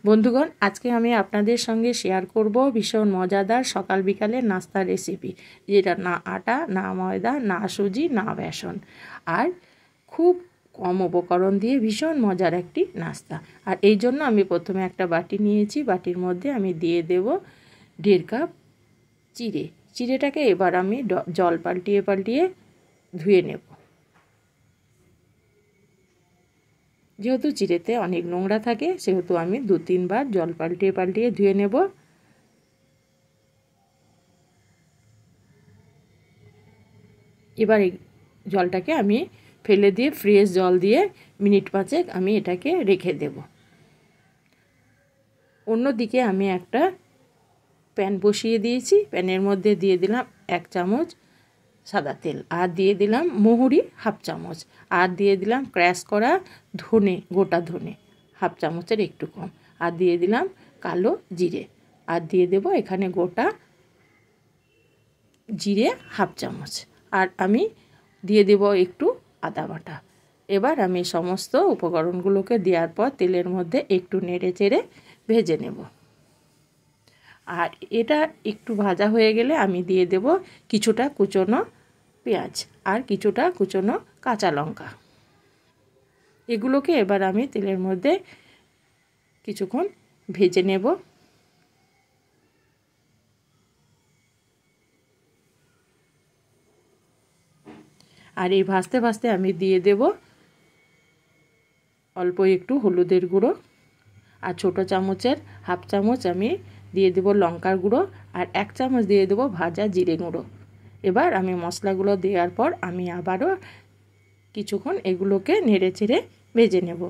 বন্ধুগণ, আজকে আমি আপনাদের সঙ্গে শেয়ার করব ভীষণ মজাদার সকাল বিকালের নাস্তার রেসিপি, যেটা না আটা, না ময়দা, না সুজি, না বেসন, আর খুব কম উপকরণ দিয়ে ভীষণ মজার একটি নাস্তা। আর এই জন্য আমি প্রথমে একটা বাটি নিয়েছি, বাটির মধ্যে আমি দিয়ে দেব 1.5 কাপ চিড়েটাকে এবার আমি জল পাল্টিয়ে পাল্টিয়ে ধুয়ে নেব। যেহেতু চিড়েতে অনেক নোংরা থাকে, সেহেতু আমি 2-3 বার জল পাল্টিয়ে পাল্টিয়ে ধুয়ে নেব। এবার এই জলটাকে আমি ফেলে দিয়ে ফ্রেশ জল দিয়ে মিনিট 5 আমি এটাকে রেখে দেব। অন্যদিকে আমি একটা প্যান বসিয়ে দিয়েছি, প্যানের মধ্যে দিয়ে দিলাম 1 চামচ সাদা তেল, আর দিয়ে দিলাম মৌরি 1/2 চামচ, আর দিয়ে দিলাম ক্র্যাশ করা ধনে, গোটা ধনে 1/2 চামচের একটু কম, আর দিয়ে দিলাম কালো জিরে, আর দিয়ে দেব এখানে গোটা জিরে 1/2 চামচ, আর আমি দিয়ে দেব একটু আদা বাটা। এবার আমি সমস্ত উপকরণগুলোকে দেওয়ার পর তেলের মধ্যে একটু নেড়ে চেড়ে ভেজে নেব। আর এটা একটু ভাজা হয়ে গেলে আমি দিয়ে দেব কিছুটা কুচনো পেঁয়াজ আর কিছুটা কুচনো কাঁচা লঙ্কা। এগুলোকে এবার আমি তেলের মধ্যে কিছুক্ষণ ভেজে নেব। আর এই ভাজতে ভাজতে আমি দিয়ে দেব অল্প একটু হলুদের গুঁড়ো, আর ছোটো চামচের 1/2 চামচ আমি দিয়ে দেব লঙ্কার গুঁড়ো, আর 1 চামচ দিয়ে দেব ভাজা জিরে গুঁড়ো। এবার আমি মশলাগুলো দেওয়ার পর আমি আবারও কিছুক্ষণ এগুলোকে নেড়ে চেড়ে ভেজে নেব।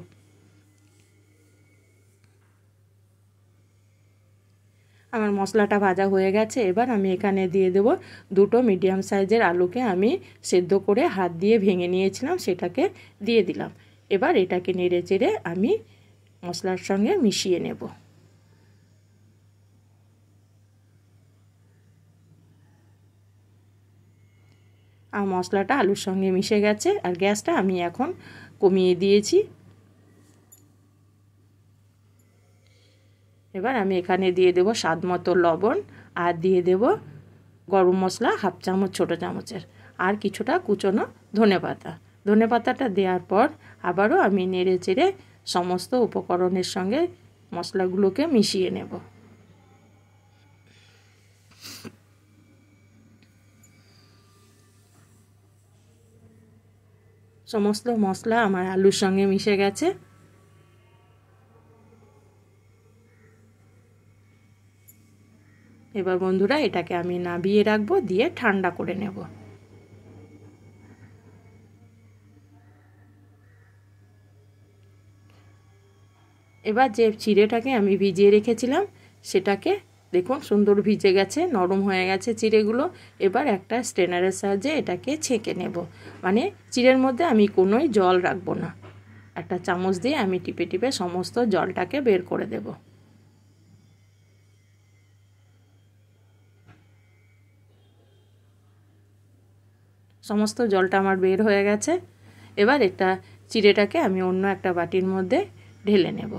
আমার মশলাটা ভাজা হয়ে গেছে। এবার আমি এখানে দিয়ে দেব 2টো মিডিয়াম সাইজের আলুকে আমি সেদ্ধ করে হাত দিয়ে ভেঙে নিয়েছিলাম, সেটাকে দিয়ে দিলাম। এবার এটাকে নেড়ে চেড়ে আমি মশলার সঙ্গে মিশিয়ে নেব। আর মশলাটা আলুর সঙ্গে মিশে গেছে, আর গ্যাসটা আমি এখন কমিয়ে দিয়েছি। এবার আমি এখানে দিয়ে দেব স্বাদ মতো লবণ, আর দিয়ে দেব গরম মশলা 1/2 চামচ ছোটো চামচের, আর কিছুটা কুচনো ধনেপাতাটা দেওয়ার পর আবারও আমি নেড়ে চেড়ে সমস্ত উপকরণের সঙ্গে মশলাগুলোকে মিশিয়ে নেব। সমস্ত মশলা আমার আলুর সঙ্গে মিশে গেছে। এবার বন্ধুরা এটাকে আমি নামিয়ে রাখবো, দিয়ে ঠান্ডা করে নেব। এবার যে চিড়েটাকে আমি ভিজিয়ে রেখেছিলাম, সেটাকে দেখুন সুন্দর ভিজে গেছে, নরম হয়ে গেছে চিড়েগুলো। এবার একটা স্ট্রেনারের সাহায্যে এটাকে ছেঁকে নেব, মানে চিড়ের মধ্যে আমি কোনোই জল রাখবো না। একটা চামচ দিয়ে আমি টিপে টিপে সমস্ত জলটাকে বের করে দেব। সমস্ত জলটা আমার বের হয়ে গেছে। এবার এটা চিড়েটাকে আমি অন্য একটা বাটির মধ্যে ঢেলে নেব।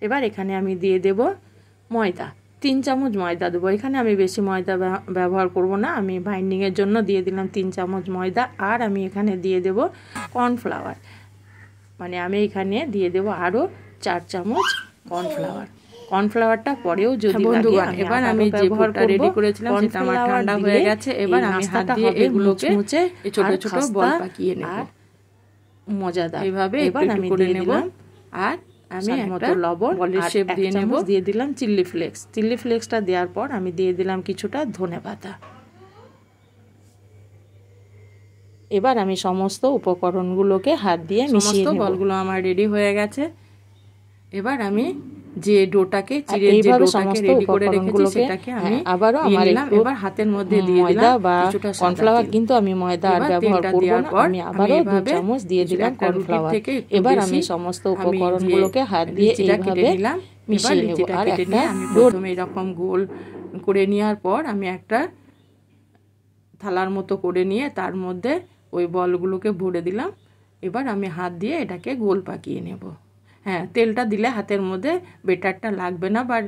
এবার এখানে আমি দিয়ে দেব ময়দা, 3 চামচ ময়দা দেবো। এখানে আমি বেশি ময়দা ব্যবহার করব না, আমি বাইন্ডিংয়ের জন্য দিয়ে দিলাম 3 চামচ ময়দা। আর আমি এখানে দিয়ে দেব কর্নফ্লাওয়ার, মানে আমি এখানে দিয়ে দেব আরও 4 চামচ কর্নফ্লাওয়ারটা পরেও যদি বন্ধুগণ, এবার আমি যে ভর্তা রেডি করেছিলাম সেটা আমার ঠান্ডা হয়ে গেছে। এবার আমি হাত দিয়ে এগুলোকে ছোট ছোট বল পাকিয়ে নেব, মজাদার এইভাবে এবার আমি করে নেব। আর আমি একটা লবণ বলের শেপ দিয়ে নেব, দিয়ে দিলাম চিলি ফ্লেক্সটা দেওয়ার পর আমি দিয়ে দিলাম কিছুটা ধনেপাতা। এবার আমি সমস্ত উপকরণগুলোকে হাত দিয়ে মিশিয়ে নেব। বলগুলো আমার রেডি হয়ে গেছে। এবার আমি যে ডোটাকে চিড়ে যে ডোটাকে রেডি করে রেখেছি সেটাকে আমি আবারও আমার এবার হাতের মধ্যে দিয়ে দিলাম কিছুটা কর্নফ্লাওয়ার, কিন্তু আমি ময়দা আর ব্যবহার করব না। আমি আবারও 2 চামচ দিয়ে দিলাম কর্নফ্লাওয়ার। এবার আমি সমস্ত উপকরণগুলোকে হাত দিয়ে এইভাবে মিশিয়ে নেব। আর একটা আমি প্রথমে এরকম গোল করে নেওয়ার পর আমি একটা থালার মতো করে নিয়ে তার মধ্যে ওই বলগুলোকে ভরে দিলাম। এবার আমি হাত দিয়ে এটাকে গোল পাকিয়ে নেব। হ্যাঁ, তেলটা দিলে হাতের মধ্যে বেটারটা লাগবে না বা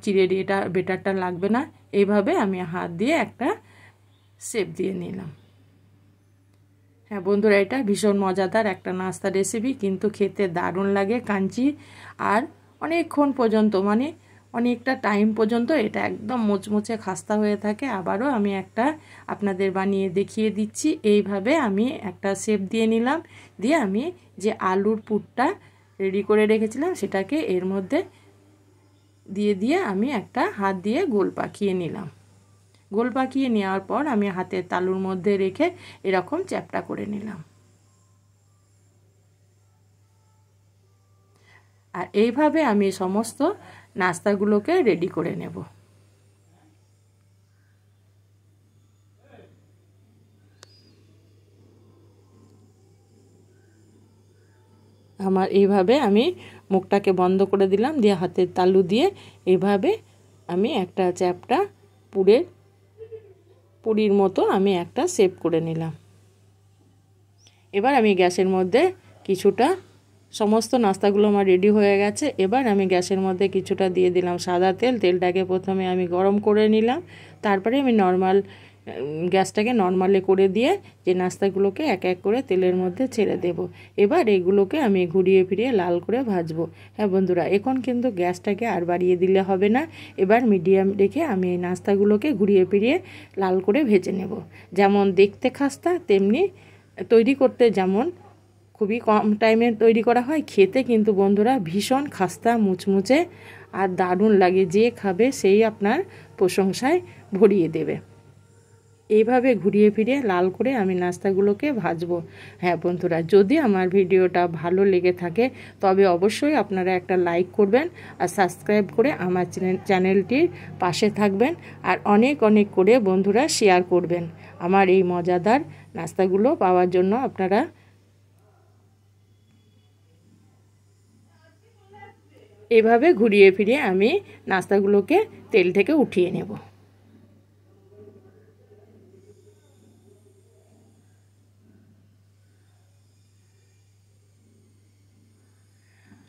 চিড়ে এটা বেটারটা লাগবে না। এইভাবে আমি হাত দিয়ে একটা শেপ দিয়ে নিলাম। হ্যাঁ বন্ধুরা, এটা ভীষণ মজাদার একটা নাস্তা রেসিপি, কিন্তু খেতে দারুণ লাগে, কাঞ্চি, আর অনেকক্ষণ পর্যন্ত মানে অনেকটা টাইম পর্যন্ত এটা একদম মুচমুচে খাস্তা হয়ে থাকে। আবারও আমি একটা আপনাদের বানিয়ে দেখিয়ে দিচ্ছি। এইভাবে আমি একটা শেপ দিয়ে নিলাম, দিয়ে আমি যে আলুর পুরটা রেডি করে রেখেছিলাম সেটাকে এর মধ্যে দিয়ে আমি একটা হাত দিয়ে গোল পাকিয়ে নিলাম। গোল পাকিয়ে নেওয়ার পর আমি হাতের তালুর মধ্যে রেখে এরকম চ্যাপটা করে নিলাম। আর এইভাবে আমি সমস্ত নাস্তাগুলোকে রেডি করে নেব। আমার এইভাবে আমি মুখটাকে বন্ধ করে দিলাম, দিয়ে হাতের তালু দিয়ে এইভাবে আমি একটা চ্যাপটা পুরির মতো আমি একটা শেপ করে নিলাম। এবার আমি গ্যাসের মধ্যে কিছুটা, সমস্ত নাস্তাগুলো আমার রেডি হয়ে গেছে। এবার আমি গ্যাসের মধ্যে কিছুটা দিয়ে দিলাম সাদা তেল। তেলটাকে প্রথমে আমি গরম করে নিলাম, তারপরে আমি গ্যাসটাকে নর্মালে করে দিয়ে যে নাস্তাগুলোকে এক এক করে তেলের মধ্যে ছেড়ে দেব। এবার এগুলোকে আমি ঘুরিয়ে ফিরিয়ে লাল করে ভাজবো। হ্যাঁ বন্ধুরা, এখন কিন্তু গ্যাসটাকে আর বাড়িয়ে দিলে হবে না। এবার মিডিয়াম রেখে আমি এই নাস্তাগুলোকে ঘুরিয়ে ফিরিয়ে লাল করে ভেজে নেব। যেমন দেখতে খাস্তা, তেমনি তৈরি করতে যেমন খুবই কম টাইমে তৈরি করা হয়, খেতে কিন্তু বন্ধুরা ভীষণ খাস্তা, মুচমুচে আর দারুণ লাগে। যে খাবে সেই আপনার প্রশংসায় ভরিয়ে দেবে। এইভাবে ঘুরিয়ে ফিরিয়ে লাল করে আমি নাস্তাগুলোকে ভাজবো। হ্যাঁ বন্ধুরা, যদি আমার ভিডিওটা ভালো লেগে থাকে তবে অবশ্যই আপনারা একটা লাইক করবেন আর সাবস্ক্রাইব করে আমার চ্যানেলটির পাশে থাকবেন, আর অনেক অনেক করে বন্ধুরা শেয়ার করবেন। আমার এই মজাদার নাস্তাগুলো পাওয়ার জন্য আপনারা এভাবে ঘুরিয়ে ফিরিয়ে আমি নাস্তাগুলোকে তেল থেকে উঠিয়ে নেব।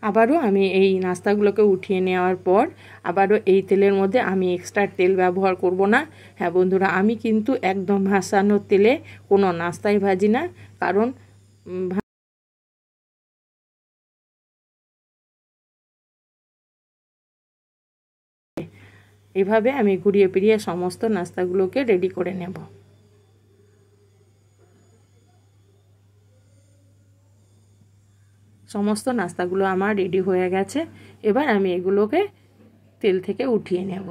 আবারও আমি এই নাস্তাগুলোকে উঠিয়ে নেওয়ার পর আবারও এই তেলের মধ্যে আমি এক্সট্রা তেল ব্যবহার করব না। হ্যাঁ বন্ধুরা, আমি কিন্তু একদম ভাসানো তেলে কোনো নাস্তাই ভাজি না, কারণ এভাবে আমি ঘুরিয়ে ফিরিয়ে সমস্ত নাস্তাগুলোকে রেডি করে নেব। সমস্ত নাস্তাগুলো আমার রেডি হয়ে গেছে। এবার আমি এগুলোকে তেল থেকে উঠিয়ে নেব।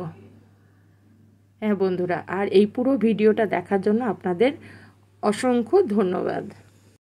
হ্যাঁ বন্ধুরা, আর এই পুরো ভিডিওটা দেখার জন্য আপনাদের অসংখ্য ধন্যবাদ।